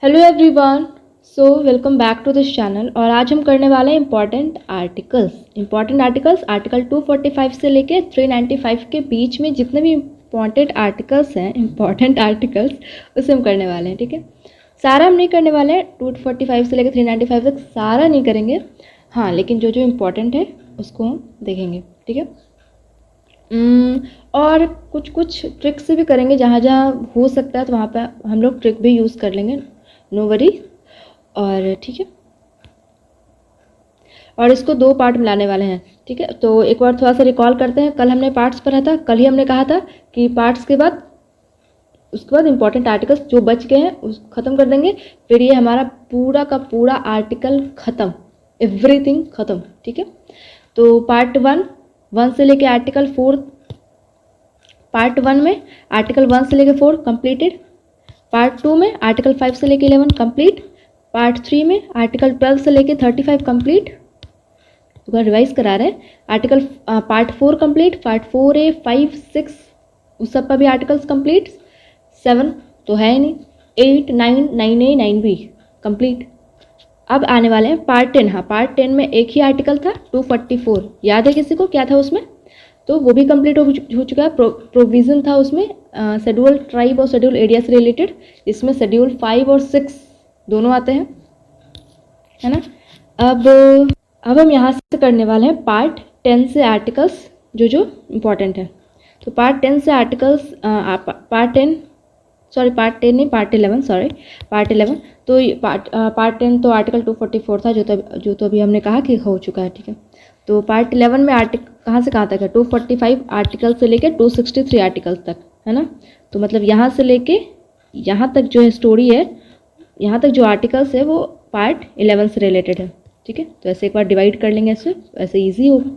Hello everyone. Welcome back to this channel. और आज हम करने वाले हैं इंपॉर्टेंट आर्टिकल्स आर्टिकल 245 से लेके 395 के बीच में जितने भी इंपॉर्टेंट आर्टिकल्स हैं, इंपॉर्टेंट आर्टिकल्स उसे हम करने वाले हैं। ठीक है, सारा हम नहीं करने वाले हैं, 245 से लेकर 395 तक सारा नहीं करेंगे। हाँ, लेकिन जो जो इम्पोर्टेंट है उसको हम देखेंगे। ठीक है, और कुछ कुछ ट्रिक्स भी करेंगे, जहाँ जहाँ हो सकता है तो वहाँ पर हम लोग ट्रिक भी यूज़ कर लेंगे, नो वरी। और ठीक है, और इसको दो पार्ट में लाने वाले हैं। ठीक है, तो एक बार थोड़ा सा रिकॉल करते हैं। कल हमने पार्ट्स पढ़ा था, कल ही हमने कहा था कि पार्ट्स के बाद उसके बाद इंपॉर्टेंट आर्टिकल्स जो बच गए हैं उस ख़त्म कर देंगे। फिर ये हमारा पूरा का पूरा आर्टिकल ख़त्म, एवरीथिंग ख़त्म। ठीक है, तो पार्ट वन से लेके आर्टिकल 4, पार्ट 1 में आर्टिकल 1 से लेके 4 कंप्लीटेड। पार्ट 2 में आर्टिकल 5 से लेके 11 कंप्लीट। पार्ट 3 में आर्टिकल 12 से लेके 35 कंप्लीट। तो रिवाइज करा रहे हैं। Article part 4 complete, part 4A 5 6 उस सब पर भी आर्टिकल्स कंप्लीट। 7 तो है ही नहीं, 8 9 9A 9B कंप्लीट। अब आने वाले हैं पार्ट 10। हाँ, पार्ट 10 में एक ही आर्टिकल था 244, याद है किसी को क्या था उसमें? तो वो भी कंप्लीट हो चुका है। प्रोविज़न था उसमें शेड्यूल ट्राइब और शेड्यूल एरिया से रिलेटेड। इसमें शेड्यूल 5 और 6 दोनों आते हैं, है ना। अब हम यहाँ से करने वाले हैं पार्ट 10 से आर्टिकल्स जो जो इम्पोर्टेंट है। तो पार्ट 10 से आर्टिकल्स पार्ट 10 नहीं, पार्ट 11, सॉरी पार्ट 11। तो पार्ट 10 तो आर्टिकल 244 था, जो तो अभी हमने कहा कि हो चुका है। ठीक है, तो पार्ट 11 में आर्टिकल कहाँ से कहाँ तक है? 245 आर्टिकल से लेके 263 आर्टिकल्स तक, है ना। तो मतलब यहाँ से लेके यहाँ तक जो है स्टोरी है, यहाँ तक जो आर्टिकल्स है वो पार्ट 11 से रिलेटेड है। ठीक है, तो ऐसे एक बार डिवाइड कर लेंगे, ऐसे ईजी होगा।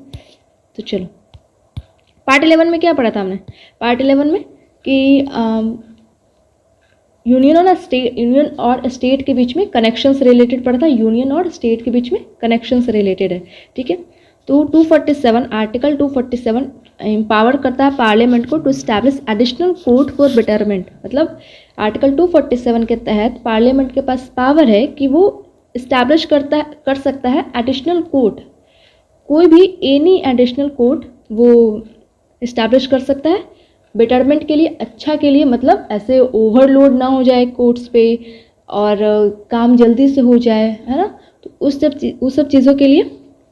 तो चलो, पार्ट 11 में क्या पढ़ा था हमने? पार्ट 11 में कि यूनियन और स्टेट के बीच में कनेक्शन से रिलेटेड पढ़ा था। यूनियन और स्टेट के बीच में कनेक्शन से रिलेटेड है। ठीक है, तो 247 आर्टिकल 247 एम्पावर करता है पार्लियामेंट को to establish additional court for betterment. मतलब आर्टिकल 247 के तहत पार्लियामेंट के पास पावर है कि वो इस्टेब्लिश कर सकता है एडिशनल कोर्ट, कोई भी एनी एडिशनल कोर्ट वो इस्टेब्लिश कर सकता है बेटरमेंट के लिए, अच्छा के लिए। मतलब ऐसे ओवरलोड ना हो जाए कोर्ट्स पे और काम जल्दी से हो जाए, है ना। तो उस सब चीज़ों के लिए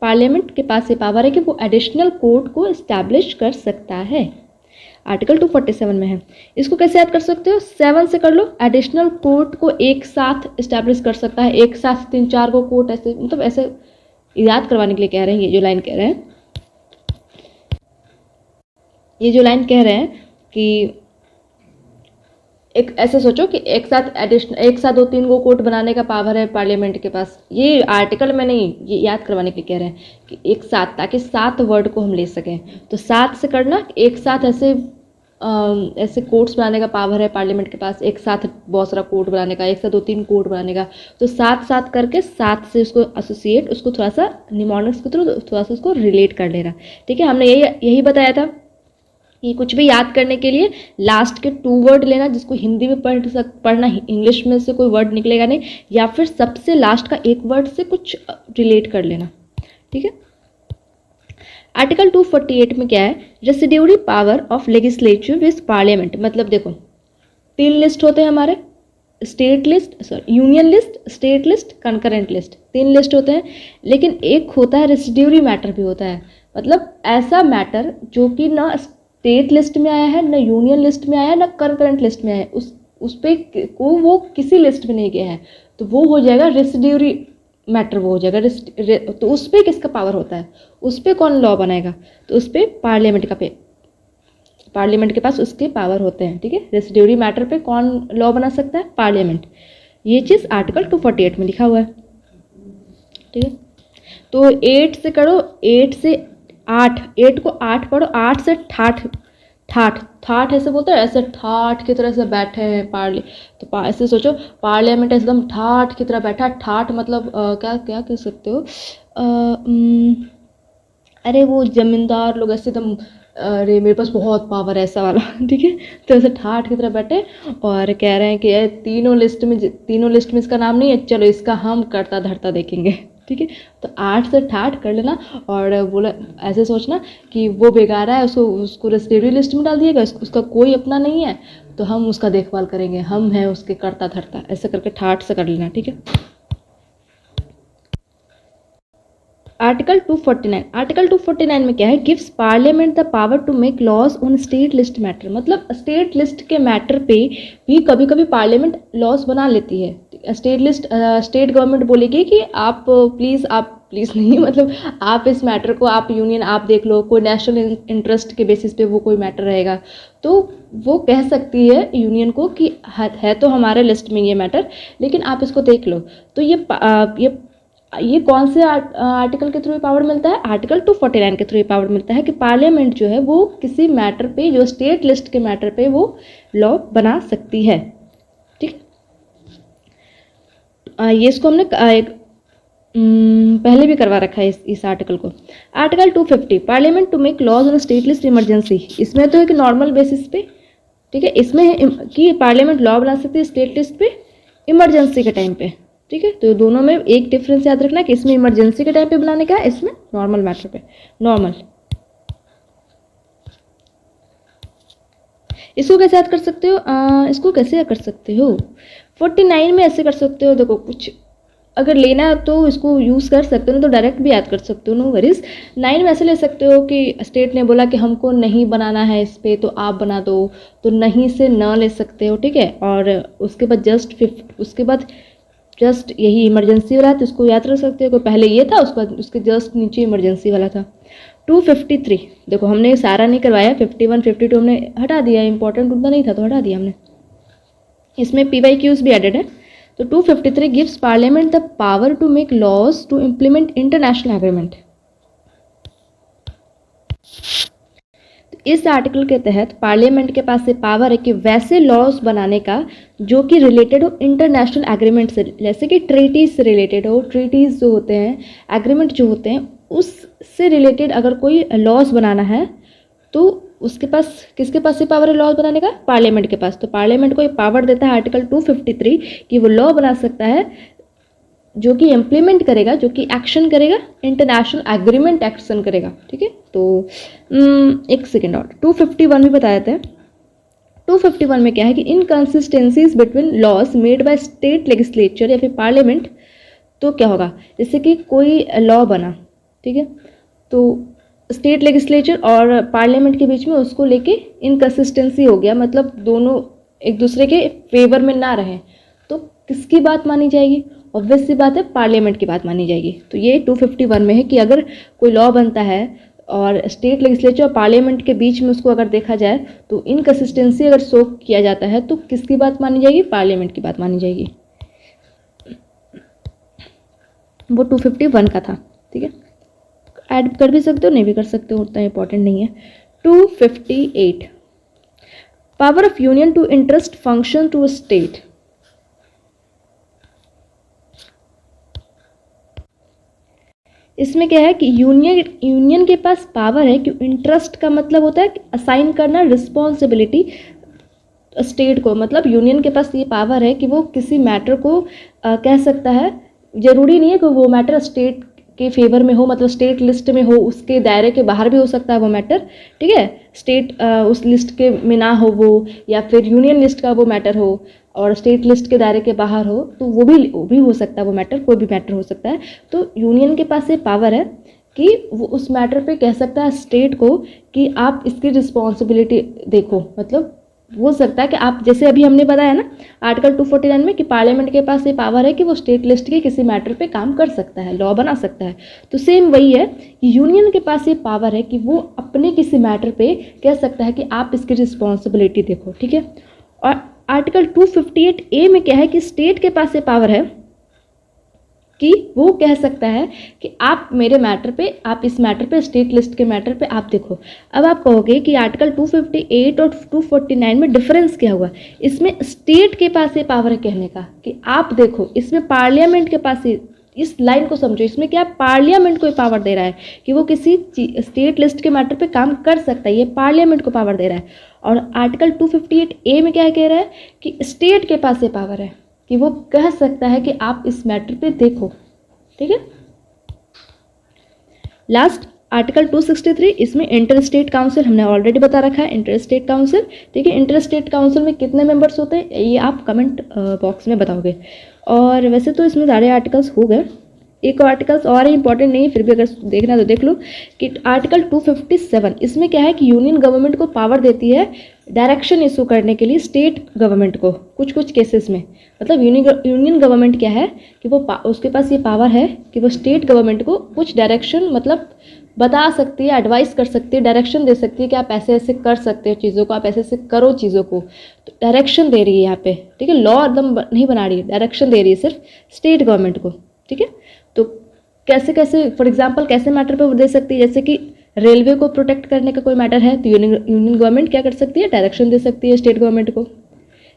पार्लियामेंट के पास ये पावर है कि वो एडिशनल कोर्ट को इस्टेब्लिश कर सकता है। आर्टिकल 247 में है। इसको कैसे याद कर सकते हो? 7 से कर लो। एडिशनल कोर्ट को एक साथ इस्टेब्लिश कर सकता है, एक साथ 3-4 को कोर्ट, ऐसे मतलब ऐसे याद करवाने के लिए कह रहे हैं। ये जो लाइन कह रहे हैं कि एक ऐसे सोचो कि एक साथ 2-3 को कोर्ट बनाने का पावर है पार्लियामेंट के पास। ये आर्टिकल में नहीं, ये याद करवाने के लिए कह रहे हैं कि एक साथ, ताकि 7 वर्ड को हम ले सकें। तो 7 से करना, एक साथ ऐसे कोर्ट्स बनाने का पावर है पार्लियामेंट के पास, एक साथ बहुत सारा कोर्ट बनाने का, एक साथ 2-3 कोर्ट बनाने का। तो 7 करके 7 से उसको एसोसिएट, उसको थोड़ा सा निमोनिक्स के थ्रू थोड़ा सा उसको रिलेट कर लेना। ठीक है, हमने यही बताया था कि कुछ भी याद करने के लिए लास्ट के 2 वर्ड लेना, जिसको हिंदी में पढ़ना, इंग्लिश में से कोई वर्ड निकलेगा नहीं, या फिर सबसे लास्ट का एक वर्ड से कुछ रिलेट कर लेना। ठीक है, आर्टिकल 248 में क्या है? Residuary power of legislature with parliament. मतलब देखो, 3 लिस्ट होते हैं हमारे, union list, state list, concurrent list, 3 list होते हैं। लेकिन एक होता है रेसिड्यूरी मैटर भी होता है। मतलब ऐसा मैटर जो कि ना स्टेट लिस्ट में आया है, ना यूनियन लिस्ट में आया है, ना कंकरेंट लिस्ट में आया है, उस पे को वो किसी लिस्ट में नहीं गया है, तो वो हो जाएगा रेसिड्यूरी मैटर, वो हो जाएगा। तो उस पर किसका पावर होता है? उस पर कौन लॉ बनाएगा? तो उस पर पार्लियामेंट के पास उसके पावर होते हैं। ठीक है, रेसिड्यूरी मैटर पे कौन लॉ बना सकता है? पार्लियामेंट। ये चीज़ आर्टिकल 248 में लिखा हुआ है। ठीक है, तो 8 से करो, 8 से 8 को 8 पढ़ो, 8 से ठाठ ऐसे बोलते हैं, ऐसे ठाठ की तरह से बैठे हैं तो ऐसे सोचो, पार्लियामेंट एकदम ठाठ की तरह बैठा। ठाठ मतलब क्या क्या कह सकते हो? अरे वो जमींदार लोग ऐसे एकदम अरे मेरे पास बहुत पावर है ऐसा वाला ठीक है। तो ऐसे ठाठ की तरह बैठे और कह रहे हैं कि ये तीनों लिस्ट में इसका नाम नहीं है, चलो इसका हम करता धरता देखेंगे ठीक है। तो 8 से ठाठ कर लेना और बोला ऐसे सोचना कि वो बेगारा है, उसको उसको रेस्टिट्यूट लिस्ट में डाल दिएगा, उसका कोई अपना नहीं है तो हम उसका देखभाल करेंगे, हम हैं उसके करता धरता, ऐसे करके ठाठ से कर लेना ठीक है। आर्टिकल 249 में क्या है, gives parliament the power to make laws on state list matter. मतलब स्टेट लिस्ट के मैटर पे भी कभी कभी पार्लियामेंट लॉज बना लेती है। स्टेट गवर्नमेंट बोलेगी कि आप प्लीज़ नहीं मतलब आप इस मैटर को आप यूनियन आप देख लो, कोई नेशनल इंटरेस्ट के बेसिस पे वो कोई मैटर रहेगा तो वो कह सकती है यूनियन को कि है तो हमारे लिस्ट में ये मैटर, लेकिन आप इसको देख लो। तो ये कौन से आर्टिकल के थ्रू पावर मिलता है, आर्टिकल 249 के थ्रू पावर मिलता है कि पार्लियामेंट जो है वो किसी मैटर पे, जो स्टेट लिस्ट के मैटर पे वो लॉ बना सकती है ठीक। ये इसको हमने पहले भी करवा रखा है इस आर्टिकल को। Article 250 parliament to make laws on state list emergency. इसमें तो एक नॉर्मल बेसिस पे ठीक है, इसमें है कि पार्लियामेंट लॉ बना सकती है स्टेट लिस्ट पे इमरजेंसी के टाइम पे ठीक है। तो दोनों में एक डिफरेंस याद रखना कि इसमें इमरजेंसी के टाइम पे बनाने का है, इसमें नॉर्मल मैटर पे नॉर्मल। इसको कैसे याद कर सकते हो, इसको कैसे याद कर सकते हो 49 में ऐसे कर सकते हो। देखो कुछ अगर लेना है तो इसको यूज़ कर सकते हो, तो डायरेक्ट भी याद कर सकते हो, नो वरीज। 9 में ऐसे ले सकते हो कि स्टेट ने बोला कि हमको नहीं बनाना है इस पर तो आप बना दो, तो नहीं से न ले सकते हो ठीक है। और उसके बाद उसके बाद जस्ट यही इमरजेंसी वाला है तो इसको याद रख सकते हो कि पहले ये था उसके जस्ट नीचे इमरजेंसी वाला था। 253 देखो हमने सारा नहीं करवाया, 51 52 हमने हटा दिया, इंपॉर्टेंट उतना नहीं था तो हटा दिया हमने। इसमें PYQs भी एडेड है। तो 253 gives parliament the power to make laws to implement international agreement. इस आर्टिकल के तहत पार्लियामेंट के पास से पावर है कि वैसे लॉज बनाने का जो कि रिलेटेड हो इंटरनेशनल एग्रीमेंट से, जैसे कि ट्रीटीज से रिलेटेड हो। ट्रीटीज जो होते हैं, एग्रीमेंट जो होते हैं, उससे रिलेटेड अगर कोई लॉज बनाना है तो उसके पास, किसके पास से पावर है लॉज बनाने का, पार्लियामेंट के पास। तो पार्लियामेंट को ये पावर देता है आर्टिकल 253 कि वो लॉ बना सकता है जो कि इम्प्लीमेंट करेगा, जो कि एक्शन करेगा, इंटरनेशनल एग्रीमेंट एक्शन करेगा ठीक है। तो एक सेकेंड और 251 भी बताया था। 251 में क्या है कि inconsistencies between laws made by state legislature या फिर पार्लियामेंट। तो क्या होगा, जैसे कि कोई लॉ बना ठीक है, तो स्टेट लेजिस्लेचर और पार्लियामेंट के बीच में उसको लेके इनकन्सिस्टेंसी हो गया, मतलब दोनों एक दूसरे के फेवर में ना रहे, तो किसकी बात मानी जाएगी, ऑब्वियस सी बात है पार्लियामेंट की बात मानी जाएगी। तो ये 251 में है कि अगर कोई लॉ बनता है और स्टेट लेजिस्लेचर और पार्लियामेंट के बीच में उसको अगर देखा जाए तो इनकन्सिस्टेंसी अगर शो किया जाता है तो किसकी बात मानी जाएगी, पार्लियामेंट की बात मानी जाएगी। वो 251 का था ठीक है, ऐड कर भी सकते हो नहीं भी कर सकते हो, उतना इंपॉर्टेंट नहीं है। 258 power of union to entrust function to state. इसमें क्या है कि यूनियन के पास पावर है कि इंटरेस्ट का मतलब होता है असाइन करना रिस्पॉन्सिबिलिटी स्टेट को। मतलब यूनियन के पास ये पावर है कि वो किसी मैटर को कह सकता है, जरूरी नहीं है कि वो मैटर स्टेट के फेवर में हो, मतलब स्टेट लिस्ट में हो, उसके दायरे के बाहर भी हो सकता है वो मैटर ठीक है। स्टेट उस लिस्ट के में ना हो वो, या फिर यूनियन लिस्ट का वो मैटर हो और स्टेट लिस्ट के दायरे के बाहर हो, तो वो भी हो सकता है, वो मैटर कोई भी मैटर हो सकता है। तो यूनियन के पास ये पावर है कि वो उस मैटर पे कह सकता है स्टेट को कि आप इसकी रिस्पॉन्सिबिलिटी देखो। मतलब हो सकता है कि आप, जैसे अभी हमने बताया ना आर्टिकल 249 में कि पार्लियामेंट के पास ये पावर है कि वो स्टेट लिस्ट के किसी मैटर पे काम कर सकता है, लॉ बना सकता है। तो सेम वही है कि यूनियन के पास ये पावर है कि वो अपने किसी मैटर पे कह सकता है कि आप इसकी रिस्पॉन्सिबिलिटी देखो ठीक है। और आर्टिकल 258A में क्या है कि स्टेट के पास ये पावर है कि वो कह सकता है कि आप मेरे मैटर पे, आप इस मैटर पे, स्टेट लिस्ट के मैटर पे आप देखो। अब आप कहोगे कि आर्टिकल 258 और 249 में डिफरेंस क्या हुआ। इसमें स्टेट के पास ये पावर है कहने का कि आप देखो, इसमें पार्लियामेंट के पास इस लाइन को समझो, इसमें क्या पार्लियामेंट को पावर दे रहा है कि वो किसी स्टेट लिस्ट के मैटर पे काम कर सकता है, ये पार्लियामेंट को पावर दे रहा है। और आर्टिकल 258A में क्या कह रहा है कि स्टेट के पास ये पावर है कि वो कह सकता है कि आप इस मैटर पे देखो, ठीक है। लास्ट आर्टिकल 263, इसमें इंटर स्टेट काउंसिल हमने ऑलरेडी बता रखा है, इंटर स्टेट काउंसिल, ठीक है। इंटर स्टेट काउंसिल में कितने मेंबर्स होते हैं ये आप कमेंट बॉक्स में बताओगे। और वैसे तो इसमें सारे आर्टिकल्स हो गए, एक आर्टिकल्स और इंपॉर्टेंट नहीं है, फिर भी अगर देखना तो देख लो कि आर्टिकल 257, इसमें क्या है कि यूनियन गवर्नमेंट को पावर देती है डायरेक्शन इशू करने के लिए स्टेट गवर्नमेंट को कुछ कुछ केसेस में। मतलब यूनियन गवर्नमेंट क्या है कि वो उसके पास ये पावर है कि वो स्टेट गवर्नमेंट को कुछ डायरेक्शन मतलब बता सकती है, एडवाइस कर सकती है, डायरेक्शन दे सकती है कि आप ऐसे ऐसे कर सकते हो चीज़ों को, आप ऐसे ऐसे करो चीज़ों को। तो डायरेक्शन दे रही है यहाँ पे, ठीक है, लॉ एकदम नहीं बना रही है, डायरेक्शन दे रही है सिर्फ स्टेट गवर्नमेंट को, ठीक है। तो कैसे कैसे फॉर एग्जांपल कैसे मैटर पे वो दे सकती है, जैसे कि रेलवे को प्रोटेक्ट करने का कोई मैटर है तो यूनियन गवर्नमेंट क्या कर सकती है, डायरेक्शन दे सकती है स्टेट गवर्नमेंट को।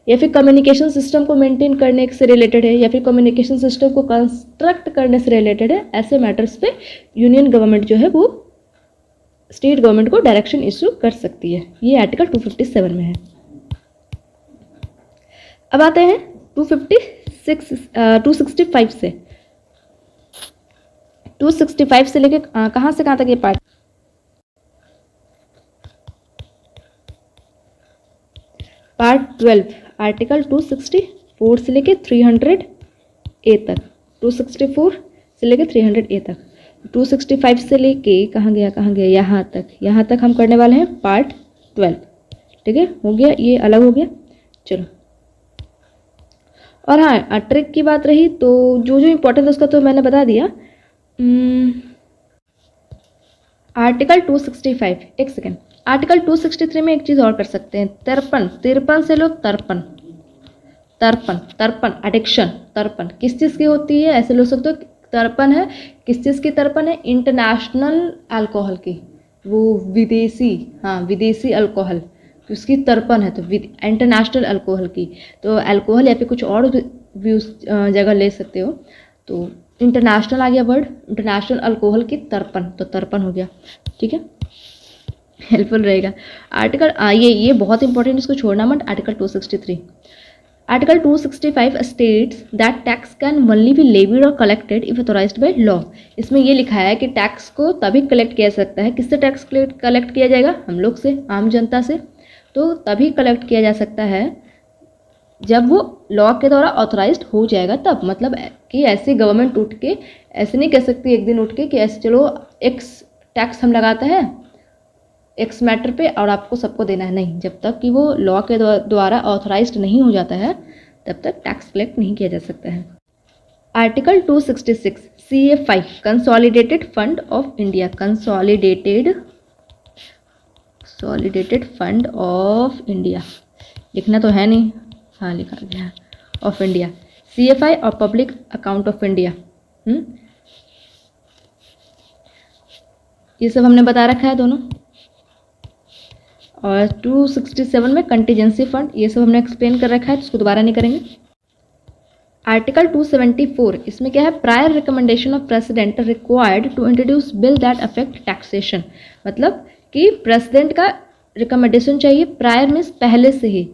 या फिर कम्युनिकेशन सिस्टम को मेंटेन करने से रिलेटेड है, या फिर कम्युनिकेशन सिस्टम को कंस्ट्रक्ट करने से रिलेटेड है, ऐसे मैटर्स पे यूनियन गवर्नमेंट जो है वो स्टेट गवर्नमेंट को डायरेक्शन इशू कर सकती है। ये आर्टिकल 257 में है। अब आते हैं 265 से। 265 से लेके कहाँ से कहाँ तक ये पार्ट, पार्ट 12 आर्टिकल 264 से लेके 300A तक, 264 से लेके 300A तक। 265 से लेके कहाँ गया यहाँ तक हम करने वाले हैं पार्ट 12, ठीक है। हो गया, ये अलग हो गया, चलो। और हाँ, ट्रिक की बात रही तो जो जो इम्पोर्टेंट है उसका तो मैंने बता दिया। आर्टिकल 265, एक सेकेंड, आर्टिकल 263 में एक चीज़ और कर सकते हैं, तिरपन से लो तर्पण एडिक्शन। तर्पण किस चीज़ की होती है, ऐसे लोग सकते हो, तर्पण है किस चीज़ की, तर्पण है इंटरनेशनल अल्कोहल की, वो विदेशी अल्कोहल उसकी तर्पण है, तो इंटरनेशनल अल्कोहल की। तो अल्कोहल या फिर कुछ और भी उस जगह ले सकते हो, तो इंटरनेशनल आ गया वर्ड, इंटरनेशनल अल्कोहल की तर्पण, तो तर्पण हो गया, ठीक है, हेल्पफुल रहेगा। आर्टिकल ये बहुत इंपॉर्टेंट, इसको छोड़ना मत। Article 263, article 265 states that tax can only be levied और collected if authorised by law. इसमें ये लिखा है कि टैक्स को तभी कलेक्ट किया जा सकता है, किससे टैक्स कलेक्ट किया जाएगा, हम लोग से, आम जनता से। तो तभी कलेक्ट किया जा सकता है जब वो लॉ के द्वारा ऑथराइज्ड हो जाएगा, तब। मतलब कि ऐसे गवर्नमेंट उठ के ऐसे नहीं कह सकती एक दिन उठ के कि ऐसे चलो एक्स टैक्स हम लगाते हैं एक्स मैटर पे और आपको सबको देना है, नहीं। जब तक कि वो लॉ के द्वारा ऑथराइज्ड नहीं हो जाता है तब तक टैक्स कलेक्ट नहीं किया जा सकता है। Article 266 CA5 consolidated fund of India, consolidated fund of India, लिखना तो है नहीं, हाँ लिखा गया, ऑफ इंडिया, CA5 और पब्लिक अकाउंट ऑफ इंडिया। ये सब हमने बता रखा है दोनों। और 267 में कंटीजेंसी फंड, ये सब हमने एक्सप्लेन कर रखा है, तो इसको दोबारा नहीं करेंगे। आर्टिकल 274, इसमें क्या है, prior recommendation of president required to introduce bill that affect taxation. मतलब कि प्रेसिडेंट का रिकमेंडेशन चाहिए, प्रायर मीन्स पहले से ही,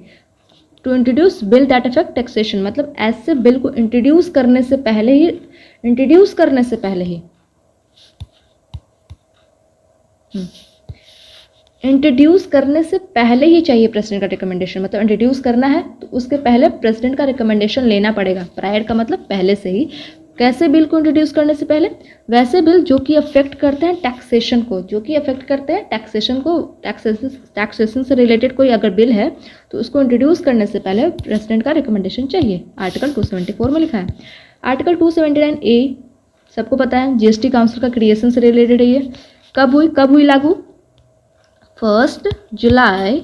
to introduce bill that affect taxation, मतलब ऐसे बिल को इंट्रोड्यूस करने से पहले ही चाहिए प्रेसिडेंट का रिकमेंडेशन। मतलब इंट्रोड्यूस करना है तो उसके पहले प्रेसिडेंट का रिकमेंडेशन लेना पड़ेगा। प्रायर का मतलब पहले से ही। कैसे बिल को इंट्रोड्यूस करने से पहले, वैसे बिल जो कि अफेक्ट करते हैं टैक्सेशन को, टैक्सेशन से रिलेटेड कोई अगर बिल है तो उसको इंट्रोड्यूस करने से पहले प्रेसिडेंट का रिकमेंडेशन चाहिए। आर्टिकल 274 में लिखा है। आर्टिकल 279A सबको पता है, GST काउंसिल का क्रिएशन से रिलेटेड है। ये कब हुई लागू, 1 जुलाई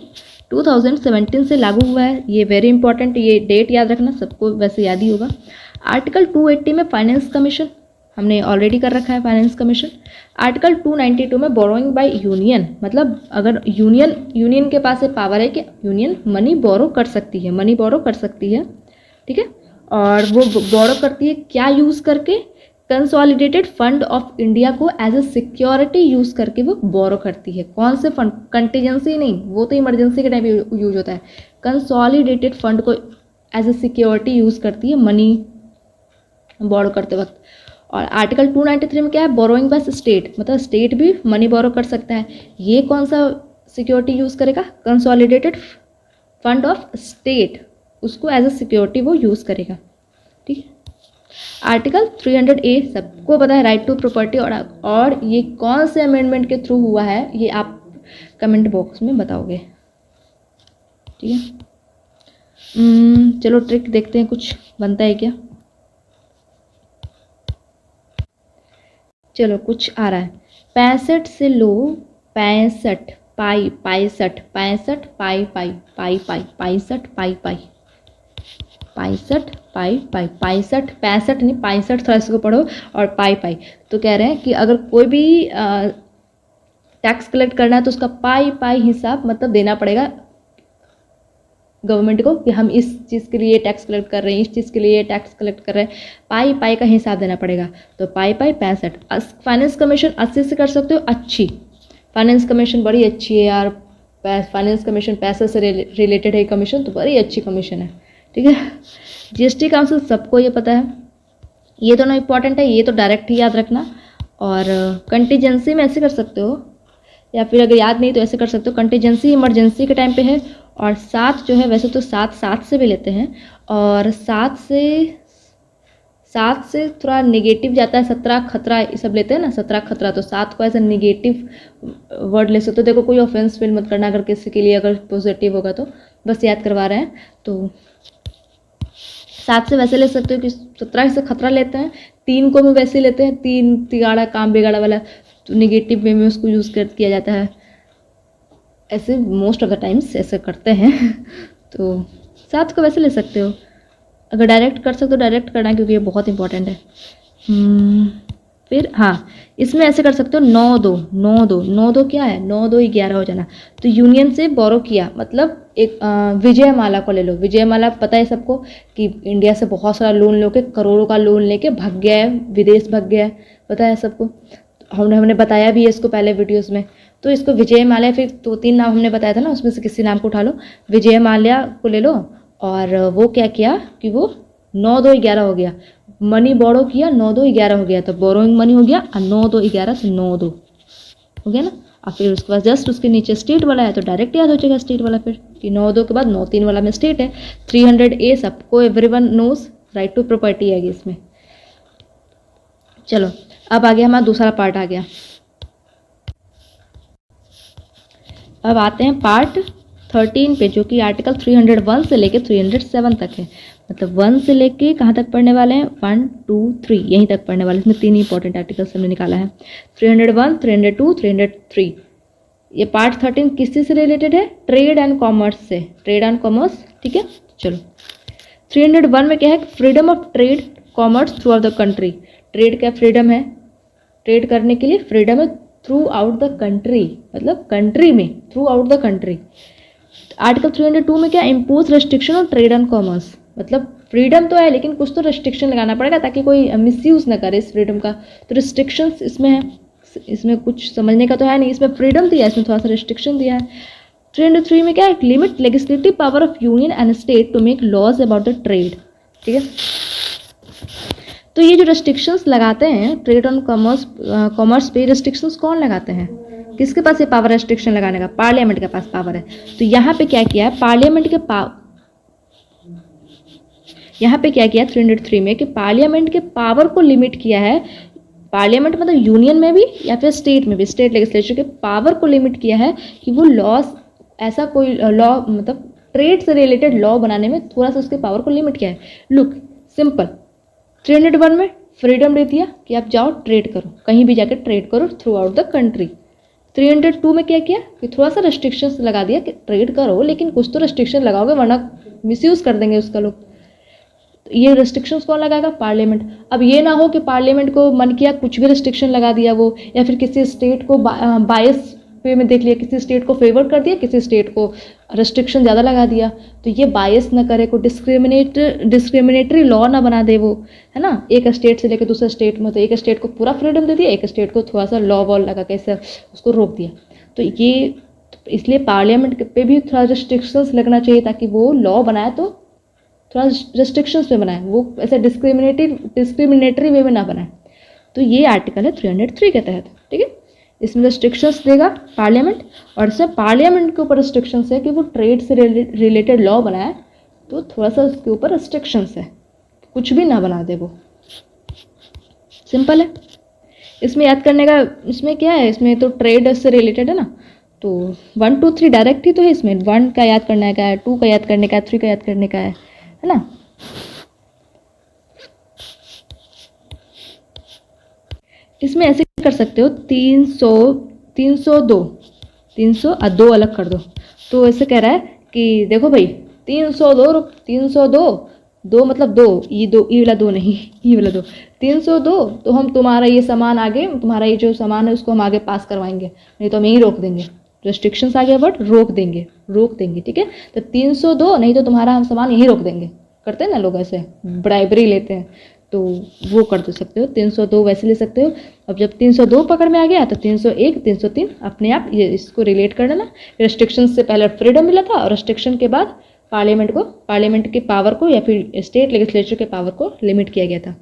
2017 से लागू हुआ है। ये वेरी इंपॉर्टेंट, ये डेट याद रखना, सबको वैसे याद ही होगा। आर्टिकल 280 में फाइनेंस कमीशन हमने ऑलरेडी कर रखा है, फाइनेंस कमीशन। आर्टिकल 292 में बोरोइंग बाय यूनियन, मतलब अगर यूनियन के पास ये पावर है कि यूनियन मनी बोरो कर सकती है, ठीक है। और वो बोरो करती है क्या यूज़ करके, कंसोलिडेटेड फंड ऑफ इंडिया को एज ए सिक्योरिटी यूज़ करके वो बोरो करती है। कौन से फंड? कंटीजेंसी नहीं, वो तो इमरजेंसी के टाइम यूज होता है। कंसोलिडेटेड फंड को एज ए सिक्योरिटी यूज़ करती है मनी बोरो करते वक्त। और आर्टिकल 293 में क्या है? बोरोइंग बाय स्टेट, मतलब स्टेट भी मनी बोरो कर सकता है। ये कौन सा सिक्योरिटी यूज़ करेगा? कंसोलिडेटेड फंड ऑफ स्टेट, उसको एज ए सिक्योरिटी वो यूज़ करेगा। ठीक है। आर्टिकल 300A सबको पता है, राइट टू प्रॉपर्टी। और ये कौन से अमेंडमेंट के थ्रू हुआ है ये आप कमेंट बॉक्स में बताओगे। ठीक है। चलो ट्रिक देखते हैं, कुछ बनता है क्या। चलो कुछ आ रहा है। 65 से लो 65 पाई 65 65 पाई पाई पाई पाई 65 पाई पाई 65 पाई पाई 65 65 नहीं 65, थोड़ा इसको पढ़ो, और पाई पाई। तो कह रहे हैं कि अगर कोई भी टैक्स कलेक्ट करना है तो उसका पाई पाई हिसाब मतलब देना पड़ेगा गवर्नमेंट को, कि हम इस चीज़ के लिए टैक्स कलेक्ट कर रहे हैं, इस चीज़ के लिए टैक्स कलेक्ट कर रहे हैं, पाई पाई का हिसाब देना पड़ेगा। तो पाई पाई 65। फाइनेंस कमीशन 80 से कर सकते हो। अच्छी फाइनेंस कमीशन बड़ी अच्छी है यार। फाइनेंस कमीशन पैसे से रिलेटेड है कमीशन, तो बड़ी अच्छी कमीशन है। ठीक है। जीएसटी काउंसिल सबको ये पता है, ये दोनों इंपॉर्टेंट है, ये तो डायरेक्ट ही याद रखना। और कंटीजेंसी में ऐसे कर सकते हो, या फिर अगर याद नहीं तो ऐसे कर सकते हो। कंटीजेंसी इमरजेंसी के टाइम पे है। और 7 जो है वैसे तो 7 से भी लेते हैं, और 7 से थोड़ा नेगेटिव जाता है। 17 खतरा ये सब लेते हैं ना, 17 खतरा। तो 7 को एज ए नेगेटिव वर्ड ले सकते हो। देखो कोई ऑफेंस फील मत करना अगर किसी के लिए अगर पॉजिटिव होगा, तो बस याद करवा रहे हैं। तो 7 से वैसे ले सकते हो कि 17 से खतरा लेते हैं। 3 को भी वैसे लेते हैं, 3 तिगाड़ा काम बिगाड़ा वाला, तो निगेटिव वे में उसको यूज़ किया जाता है। ऐसे मोस्ट ऑफ द टाइम्स ऐसे करते हैं। तो 7 को वैसे ले सकते हो। अगर डायरेक्ट कर सकते हो डायरेक्ट करना, क्योंकि ये बहुत इंपॉर्टेंट है। फिर हाँ, इसमें ऐसे कर सकते हो 9-2 क्या है? 9-2-11 हो जाना। तो यूनियन से बोरो किया, मतलब एक विजयमाला को ले लो। विजयमाला पता है सबको कि इंडिया से बहुत सारा लोन लेके, करोड़ों का लोन लेके भाग गया है, विदेश भाग गया है, पता है सबको। हमने बताया भी है इसको पहले वीडियोस में। तो इसको विजय माल्या, फिर 2-3 नाम हमने बताया था ना, उसमें से किसी नाम को उठा लो। विजय माल्या को ले लो। और वो क्या किया कि वो 9-2-11 हो गया, मनी बोरो किया, 9-2-11 हो गया। तो बोरोइंग मनी हो गया, और 9-2-11 से 9-2 हो गया ना। और फिर उसके बाद जस्ट उसके नीचे स्टेट वाला है, तो डायरेक्ट याद हो जाएगा स्टेट वाला। फिर कि 9-2 के बाद 9-3 वाला में स्टेट है। 300A सबको everyone knows, right to property है इसमें। चलो अब आ गया हमारा दूसरा पार्ट आ गया। अब आते हैं पार्ट 13 पे, जो कि आर्टिकल 301 से लेके 307 तक है। मतलब 1 से लेके कहाँ तक पढ़ने वाले हैं? 1, 2, 3 यहीं तक पढ़ने वाले। इसमें 3 इंपॉर्टेंट आर्टिकल्स हमने निकाला है, 301, 302, 303। ये पार्ट 13 किससे से रिलेटेड है? ट्रेड एंड कॉमर्स से, ट्रेड एंड कॉमर्स। ठीक है। चलो 301 में क्या है? Freedom of trade commerce through out the country. Trade क्या फ्रीडम है? ट्रेड करने के लिए फ्रीडम है थ्रू आउट द कंट्री, मतलब कंट्री में, through out the country. Article 302 में क्या? Impose restriction on trade and commerce. मतलब फ्रीडम तो है लेकिन कुछ तो रेस्ट्रिक्शन लगाना पड़ेगा ताकि कोई मिसयूज ना करे इस फ्रीडम का। तो रिस्ट्रिक्शंस इसमें है, इसमें कुछ समझने का तो है नहीं। इसमें फ्रीडम दिया है, इसमें थोड़ा सा रिस्ट्रिक्शन दिया है। 303 में क्या है? Limit legislative power of union and state to make laws about the trade. ठीक है। तो ये जो रेस्ट्रिक्शंस लगाते हैं ट्रेड ऑन कॉमर्स पे, रेस्ट्रिक्शंस कौन लगाते हैं? किसके पास ये पावर रेस्ट्रिक्शन लगाने का? पार्लियामेंट के पास पावर है। तो यहाँ पे क्या किया है? यहाँ पे क्या किया 303 में कि पार्लियामेंट के पावर को लिमिट किया है। पार्लियामेंट मतलब यूनियन में भी या फिर स्टेट में भी, स्टेट लेजिस्लेचर के पावर को लिमिट किया है कि वो लॉस, ऐसा कोई लॉ मतलब ट्रेड से रिलेटेड लॉ बनाने में थोड़ा सा उसके पावर को लिमिट किया है। लुक सिंपल, 301 में फ्रीडम दे दिया कि आप जाओ ट्रेड करो, कहीं भी जाकर ट्रेड करो थ्रू आउट द कंट्री। 302 में क्या किया कि थोड़ा सा रेस्ट्रिक्शंस लगा दिया कि ट्रेड करो लेकिन कुछ तो रेस्ट्रिक्शन लगाओगे वरना मिसयूज़ कर देंगे उसका लोग। तो ये रेस्ट्रिक्शंस कौन लगाएगा? पार्लियामेंट। अब ये ना हो कि पार्लियामेंट को मन किया कुछ भी रेस्ट्रिक्शन लगा दिया वो, या फिर किसी स्टेट को बायस पे में देख लिया, किसी स्टेट को फेवर कर दिया, किसी स्टेट को रेस्ट्रिक्शन ज़्यादा लगा दिया। तो ये बायस ना करे, को डिस्क्रिमिनेटरी लॉ ना बना दे वो, है ना। एक स्टेट से लेकर दूसरे स्टेट में, तो एक स्टेट को पूरा फ्रीडम दे दिया, एक स्टेट को थोड़ा सा लॉ वॉल लगा के ऐसे उसको रोक दिया। तो ये इसलिए पार्लियामेंट पे भी थोड़ा रिस्ट्रिक्शंस लगना चाहिए, ताकि वो लॉ बनाए तो थोड़ा रिस्ट्रिक्शंस पे बनाए, वो ऐसे डिस्क्रिमिनेटरी वे में ना बनाए। तो ये आर्टिकल है 303 के तहत, ठीक है। इसमें रिस्ट्रिक्शंस देगा पार्लियामेंट, और इसमें पार्लियामेंट के ऊपर रिस्ट्रिक्शंस है कि वो ट्रेड से रिलेटेड लॉ बनाए, तो थोड़ा सा उसके ऊपर रिस्ट्रिक्शंस है, कुछ भी ना बना दे वो। सिंपल है। इसमें याद करने का, इसमें क्या है, इसमें तो ट्रेड से रिलेटेड है ना, तो 1 2 3 डायरेक्ट ही तो है। इसमें 1 का याद करने का है, 2 का याद करने का है, 3 का याद करने का है ना। इसमें ऐसे कर सकते हो 302 अलग कर दो। तो ऐसे कह रहा है कि देखो भाई 302 दो मतलब दो, ये वाला दो नहीं, ये वाला दो, 302, तो हम तुम्हारा ये सामान आगे, तुम्हारा ये जो सामान है उसको हम आगे पास करवाएंगे, नहीं तो हम यहीं रोक देंगे। रेस्ट्रिक्शंस आ गया बट रोक देंगे, ठीक है। तो 302 नहीं तो तुम्हारा हम सामान यहीं रोक देंगे, करते हैं ना लोग ऐसे, ब्राइबरी लेते हैं, तो वो कर दे सकते हो। 302 वैसे ले सकते हो। अब जब 302 पकड़ में आ गया तो 301 303 अपने आप ये इसको रिलेट कर देना। रेस्ट्रिक्शन से पहले फ्रीडम मिला था, और रेस्ट्रिक्शन के बाद पार्लियामेंट के पावर को या फिर स्टेट लेजिस्लेचर के पावर को लिमिट किया गया था।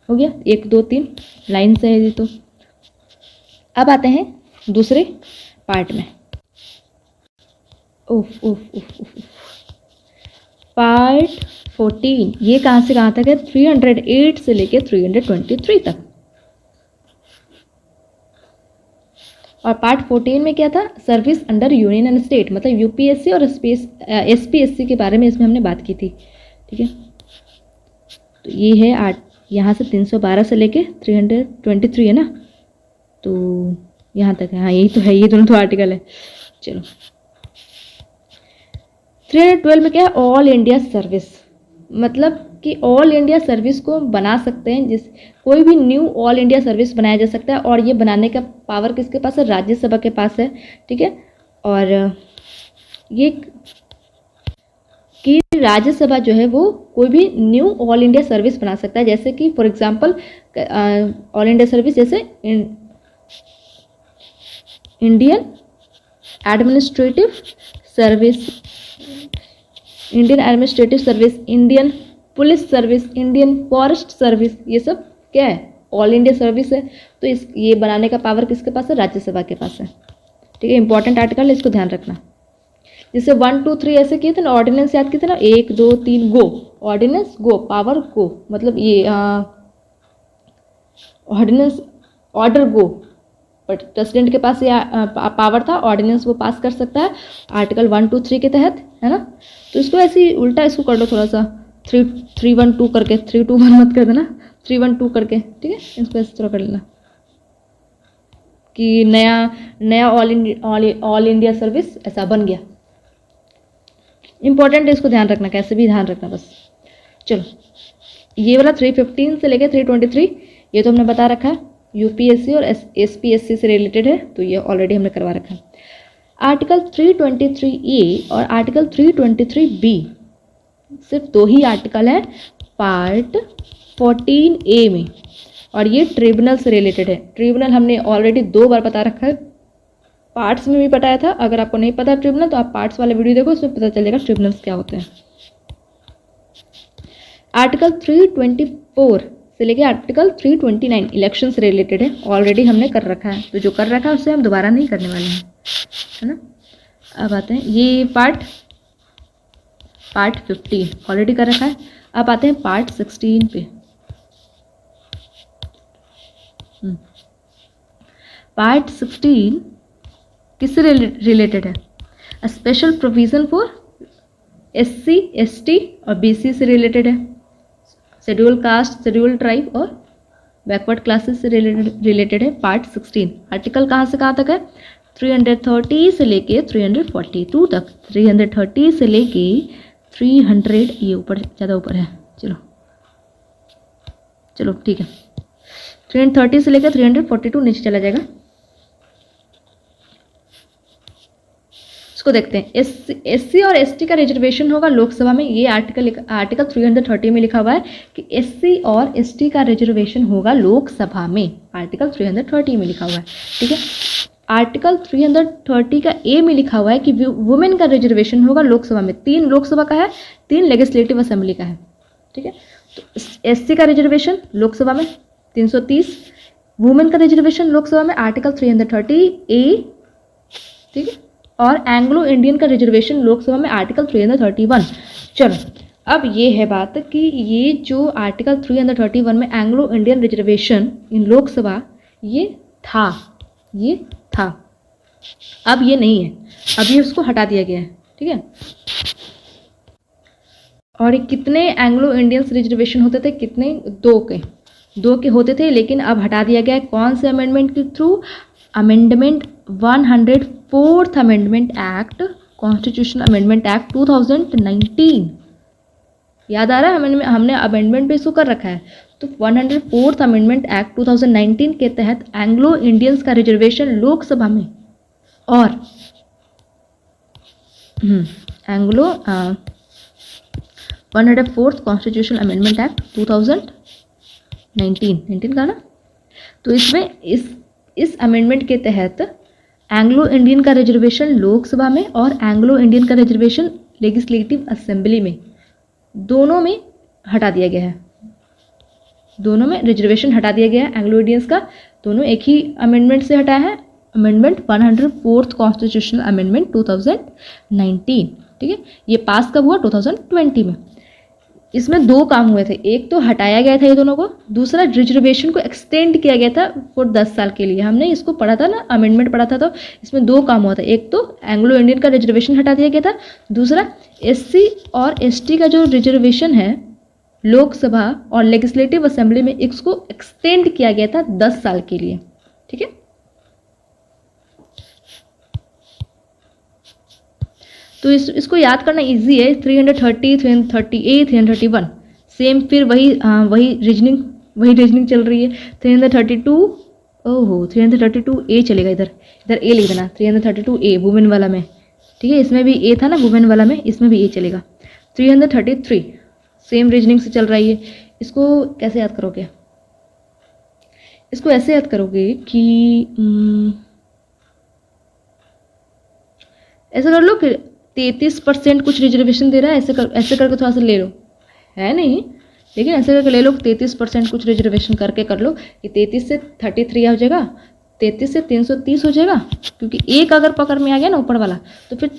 हो गया, 1 2 3 लाइन से है ये तो। अब आते हैं दूसरे पार्ट में। पार्ट 14 ये कहाँ से कहाँ तक है, 308 से लेके 323 तक। और पार्ट 14 में क्या था, service under union and state, मतलब यूपीएससी और एसपीएससी के बारे में इसमें हमने बात की थी, ठीक है। तो ये है यहाँ से 312 से लेके 323 है ना, तो यहाँ तक है। हाँ यही तो है, ये दोनों तो आर्टिकल है। चलो 312 में क्या है, ऑल इंडिया सर्विस, मतलब कि ऑल इंडिया सर्विस को बना सकते हैं, जिस कोई भी न्यू ऑल इंडिया सर्विस बनाया जा सकता है, और ये बनाने का पावर किसके पास है, राज्यसभा के पास है, ठीक है। और ये कि राज्यसभा जो है वो कोई भी न्यू ऑल इंडिया सर्विस बना सकता है, जैसे कि for example all India service जैसे Indian administrative service, Indian police service, Indian forest service, ये सब क्या है, ऑल इंडिया सर्विस है। तो ये बनाने का पावर किसके पास है, राज्यसभा के पास है, ठीक है। इंपॉर्टेंट आर्टिकल है, इसको ध्यान रखना। जैसे 1 2 3 ऐसे किए थे ना, ऑर्डिनेंस याद किए थे ना, 1 2 3 गो, ऑर्डिनेंस गो, पावर गो, मतलब ये ordinance order go, but president के पास ये पावर था, ऑर्डिनेंस वो पास कर सकता है आर्टिकल 1 2 3 के तहत, है ना। तो इसको ऐसे ही उल्टा इसको कर लो थोड़ा सा, 3 3 1 2 करके, 3 2 1 मत कर देना, 3 1 2 करके, ठीक है। इसको ऐसे थोड़ा कर लेना कि नया ऑल इंडिया सर्विस ऐसा बन गया। इंपॉर्टेंट है, इसको ध्यान रखना, कैसे भी ध्यान रखना बस। चलो ये वाला 315 से लेकर 323 ये तो हमने बता रखा है, यूपीएससी और एसपीएससी से रिलेटेड है, तो ये ऑलरेडी हमने करवा रखा है। आर्टिकल 323A और आर्टिकल 323B सिर्फ 2 ही आर्टिकल है पार्ट 14A में, और ये ट्रिब्यूनल से रिलेटेड है। ट्रिब्यूनल हमने ऑलरेडी 2 बार बता रखा है, पार्ट्स में भी बताया था। अगर आपको नहीं पता ट्रिब्यूनल तो आप पार्ट्स वाले वीडियो देखो, उसमें पता चलेगा ट्रिब्यूनल्स क्या होते हैं। आर्टिकल 324 से लेके आर्टिकल 329 इलेक्शन से रिलेटेड है, ऑलरेडी हमने कर रखा है, तो जो कर रखा है उससे हम दोबारा नहीं करने वाले हैं, है ना। अब आते हैं ये पार्ट 15 ऑलरेडी कर रखा है। अब आते हैं पार्ट 16 पे। पार्ट 16 किससे रिलेटेड है, special provision for SC ST और BC से रिलेटेड है, शेड्यूल कास्ट, शेड्यूल ट्राइब और बैकवर्ड क्लासेस से रिलेटेड है। पार्ट 16 आर्टिकल कहाँ से कहाँ तक है, 330 से लेके 342 तक, 330 से लेके 300, ये ऊपर ज़्यादा ऊपर है, चलो ठीक है, 330 से लेकर 342 नीचे चला जाएगा। इसको देखते हैं। एससी और एसटी का रिजर्वेशन होगा लोकसभा में। ये आर्टिकल 330 में लिखा हुआ है कि एससी और एसटी का रिजर्वेशन होगा लोकसभा में। आर्टिकल 330 में लिखा हुआ है, ठीक है। आर्टिकल 330 का ए में लिखा हुआ है कि वुमेन का रिजर्वेशन होगा लोकसभा में। 3 लोकसभा का है, 3 लेजिस्लेटिव असेंबली का है, ठीक है। तो एससी का रिजर्वेशन लोकसभा में 330, वुमेन का रिजर्वेशन लोकसभा में आर्टिकल 330 ए, ठीक है। और एंग्लो इंडियन का रिजर्वेशन लोकसभा में आर्टिकल 331। चलो अब ये है बात कि ये जो आर्टिकल 331 में एंग्लो इंडियन रिजर्वेशन इन लोकसभा ये था, अब ये नहीं है, अब ये उसको हटा दिया गया है, ठीक है। और ये कितने एंग्लो इंडियंस रिजर्वेशन होते थे? कितने? 2 के होते थे, लेकिन अब हटा दिया गया है। कौन से अमेंडमेंट के through? Amendment 104th amendment act, constitution amendment act 2019। याद आ रहा है? हमने अमेंडमेंट पे इसको कर रखा है। तो 104th अमेंडमेंट एक्ट 2019 के तहत एंग्लो इंडियंस का रिजर्वेशन लोकसभा में और Anglo 104th constitution amendment act 2019 का ना। तो इसमें इस अमेंडमेंट के तहत एंग्लो इंडियन का रिजर्वेशन लोकसभा में और एंग्लो इंडियन का रिजर्वेशन लेजिस्लेटिव असेंबली में, दोनों में हटा दिया गया है। दोनों में रिजर्वेशन हटा दिया गया है एंग्लो इंडियंस का। दोनों एक ही अमेंडमेंट से हटा है, अमेंडमेंट 104th कॉन्स्टिट्यूशनल अमेंडमेंट 2019, ठीक है। ये पास कब हुआ? 2020 में। इसमें 2 काम हुए थे। एक तो हटाया गया था ये दोनों को, दूसरा रिजर्वेशन को एक्सटेंड किया गया था फॉर 10 साल के लिए। हमने इसको पढ़ा था ना, अमेंडमेंट पढ़ा था। तो इसमें 2 काम हुआ था। एक तो एंग्लो इंडियन का रिजर्वेशन हटा दिया गया था, दूसरा एससी और एसटी का जो रिजर्वेशन है लोकसभा और लेजिस्लेटिव असेंबली में, इसको एक्सटेंड किया गया था 10 साल के लिए, ठीक है। तो इसको याद करना इजी है। 330, 330A, 331 सेम, फिर वही रीजनिंग चल रही है। 332, ओहो 332A चलेगा, इधर ए लिख देना। 332A वुमेन वाला में, ठीक है। इसमें भी ए था ना वुमेन वाला में, इसमें भी ए चलेगा। 333 सेम रीजनिंग से चल रही है। इसको कैसे याद करोगे? इसको ऐसे याद करोगे कि ऐसा कर लो कि 33% कुछ रिजर्वेशन दे रहा है, ऐसे करके थोड़ा सा ले लो, है नहीं, लेकिन ऐसे करके ले लो। 33% कुछ रिजर्वेशन करके कर लो कि 33 से 33 हो जाएगा, 33 से 330 हो जाएगा। क्योंकि एक अगर पकड़ में आ गया ना ऊपर वाला, तो फिर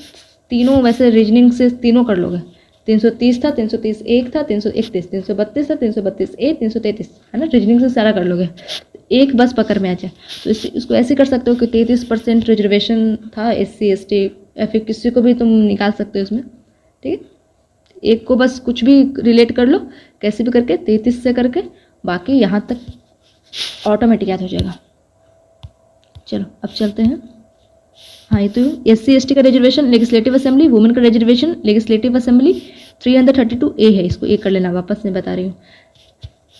तीनों वैसे रीजनिंग से तीनों कर लोगे। 330 था, 330 एक था, 331, 332 था, 332A, 333, है ना। रीजनिंग से सारा कर लोगे, एक बस पकड़ में आ जाए। तो इसको ऐसे कर सकते हो कि 33% रिजर्वेशन था SC ST, या फिर किसी को भी तुम निकाल सकते हो इसमें, ठीक है। एक को बस कुछ भी रिलेट कर लो, कैसे भी करके 33 से करके, बाकी यहाँ तक ऑटोमेटिक याद हो जाएगा। चलो अब चलते हैं। हाँ, ये तो SC ST का रिजर्वेशन लेजिस्लेटिव असेंबली, वुमेन का रिजर्वेशन लेजिस्लेटिव असेंबली 332A है, इसको एक कर लेना, वापस मैं बता रही हूँ।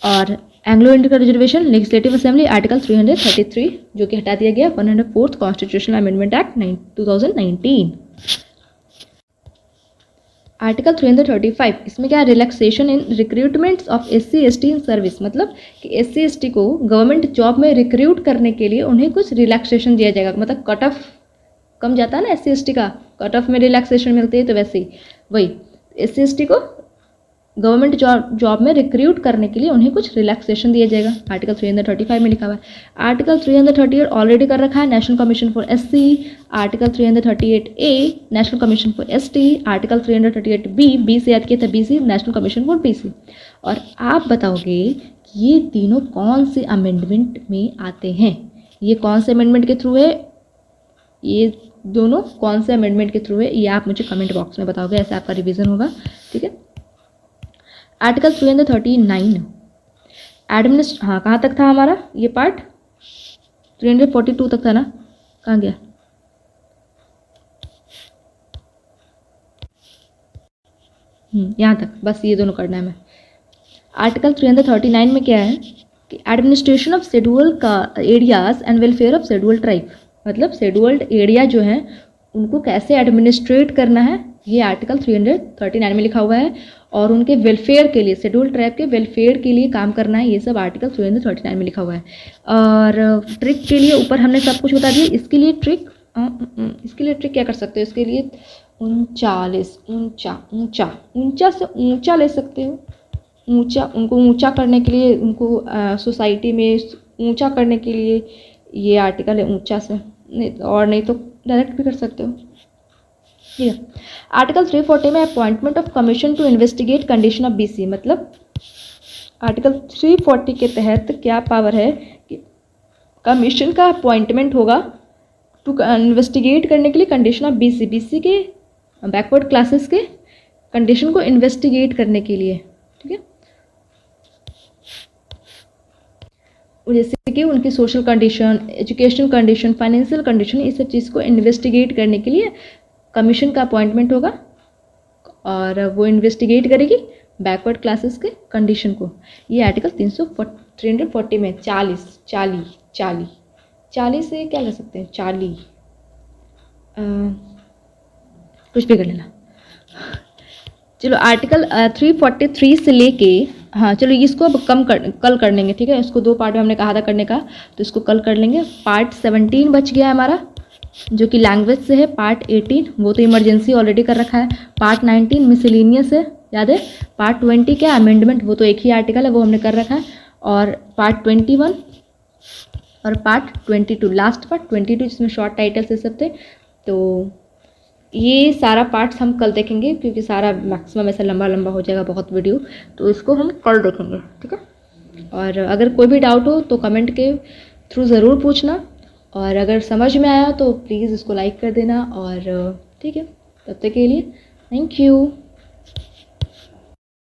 और एंग्लो इंडियन का रिजर्वेशन लेजिस्लेटिव असेंबली आर्टिकल 333, जो कि हटा दिया गया 104th constitutional amendment act 2019। Article 335, इसमें क्या है? Relaxation in recruitments of SC ST in service. मतलब कि SC ST को गवर्नमेंट जॉब में रिक्रूट करने के लिए उन्हें कुछ रिलैक्सेशन दिया जाएगा। मतलब कट ऑफ कम जाता है ना SC ST का, कट ऑफ में रिलैक्सेशन मिलती है, तो वैसे ही वही SC ST को गवर्नमेंट जॉब में रिक्रूट करने के लिए उन्हें कुछ रिलैक्सेशन दिया जाएगा। आर्टिकल 335 में लिखा हुआ है। आर्टिकल 338 ऑलरेडी कर रखा है, national commission for SC। Article 338A national commission for ST। Article 338B से याद किया था BC, national commission for BC। और आप बताओगे ये तीनों कौन से अमेंडमेंट में आते हैं? ये कौन से अमेंडमेंट के थ्रू है? ये दोनों कौन से अमेंडमेंट के थ्रू है, ये आप मुझे कमेंट बॉक्स में बताओगे, ऐसे आपका रिवीजन होगा, ठीक है। आर्टिकल 339 हाँ, कहाँ तक था हमारा ये पार्ट? 342 तक था ना, कहाँ गया? यहाँ तक, बस ये दोनों करना है मैं। आर्टिकल 339 में क्या है कि एडमिनिस्ट्रेशन ऑफ शेड्यूल्ड का areas and welfare of scheduled tribe. मतलब शेड्यूल्ड एरिया जो है उनको कैसे एडमिनिस्ट्रेट करना है ये आर्टिकल 339 में लिखा हुआ है, और उनके वेलफेयर के लिए, शेड्यूल ट्राइब के वेलफेयर के लिए काम करना है, ये सब आर्टिकल 339 में लिखा हुआ है। और ट्रिक के लिए ऊपर हमने सब कुछ बता दिया। इसके लिए ट्रिक क्या कर सकते हो, इसके लिए 39 ऊंचा से ऊंचा ले सकते हो। ऊंचा, उनको ऊंचा करने के लिए, उनको सोसाइटी में ऊंचा करने के लिए ये आर्टिकल है, ऊंचा से, और नहीं तो डायरेक्ट भी कर सकते हो। ठीक है। आर्टिकल 340 में appointment of commission to investigate condition of BC, मतलब आर्टिकल 340 के तहत क्या पावर है कि कमीशन का अपॉइंटमेंट होगा टू इन्वेस्टिगेट करने के लिए कंडीशन ऑफ बीसी के बैकवर्ड क्लासेस के कंडीशन को इन्वेस्टिगेट करने के लिए। ठीक है। जैसे कि उनकी social condition, educational condition, financial condition, इस सब चीज़ को इन्वेस्टिगेट करने के लिए कमीशन का अपॉइंटमेंट होगा, और वो इन्वेस्टिगेट करेगी बैकवर्ड क्लासेस के कंडीशन को। ये आर्टिकल 340 में 40 से क्या कर सकते हैं, 40 कुछ भी कर लेना। चलो आर्टिकल 343 से लेके, हाँ चलो इसको अब कल कर लेंगे। ठीक है, इसको 2 पार्ट में हमने कहा था करने का, तो इसको कल कर लेंगे। पार्ट 17 बच गया है हमारा, जो कि लैंग्वेज से है। पार्ट 18 वो तो इमरजेंसी ऑलरेडी कर रखा है। पार्ट 19 मिसलेनियस है, याद है। पार्ट 20 क्या, अमेंडमेंट, वो तो एक ही आर्टिकल है, वो हमने कर रखा है। और पार्ट 21 और पार्ट 22, लास्ट पार्ट 22 जिसमें शॉर्ट टाइटल्स ये सब थे। तो ये सारा पार्ट्स हम कल देखेंगे, क्योंकि सारा मैक्सिमम ऐसा लंबा हो जाएगा बहुत वीडियो, तो इसको हम कल देखेंगे। ठीक है। और अगर कोई भी डाउट हो तो कमेंट के थ्रू ज़रूर पूछना, और अगर समझ में आया तो प्लीज़ इसको लाइक कर देना। और ठीक है, तब तक के लिए थैंक यू।